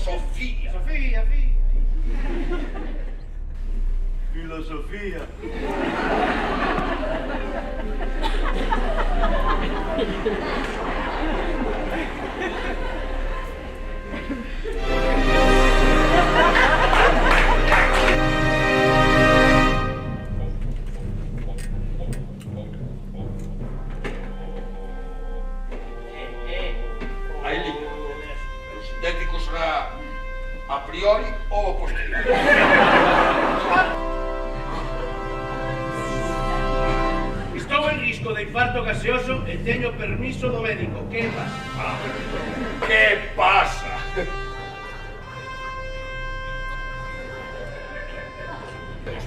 Sofía. Sofía, fi. Filosofía. Aí, o sintético será a priori ou a posteriori. Estou en risco de infarto gaseoso e teño permiso do médico. Que pasa? Que pasa? Os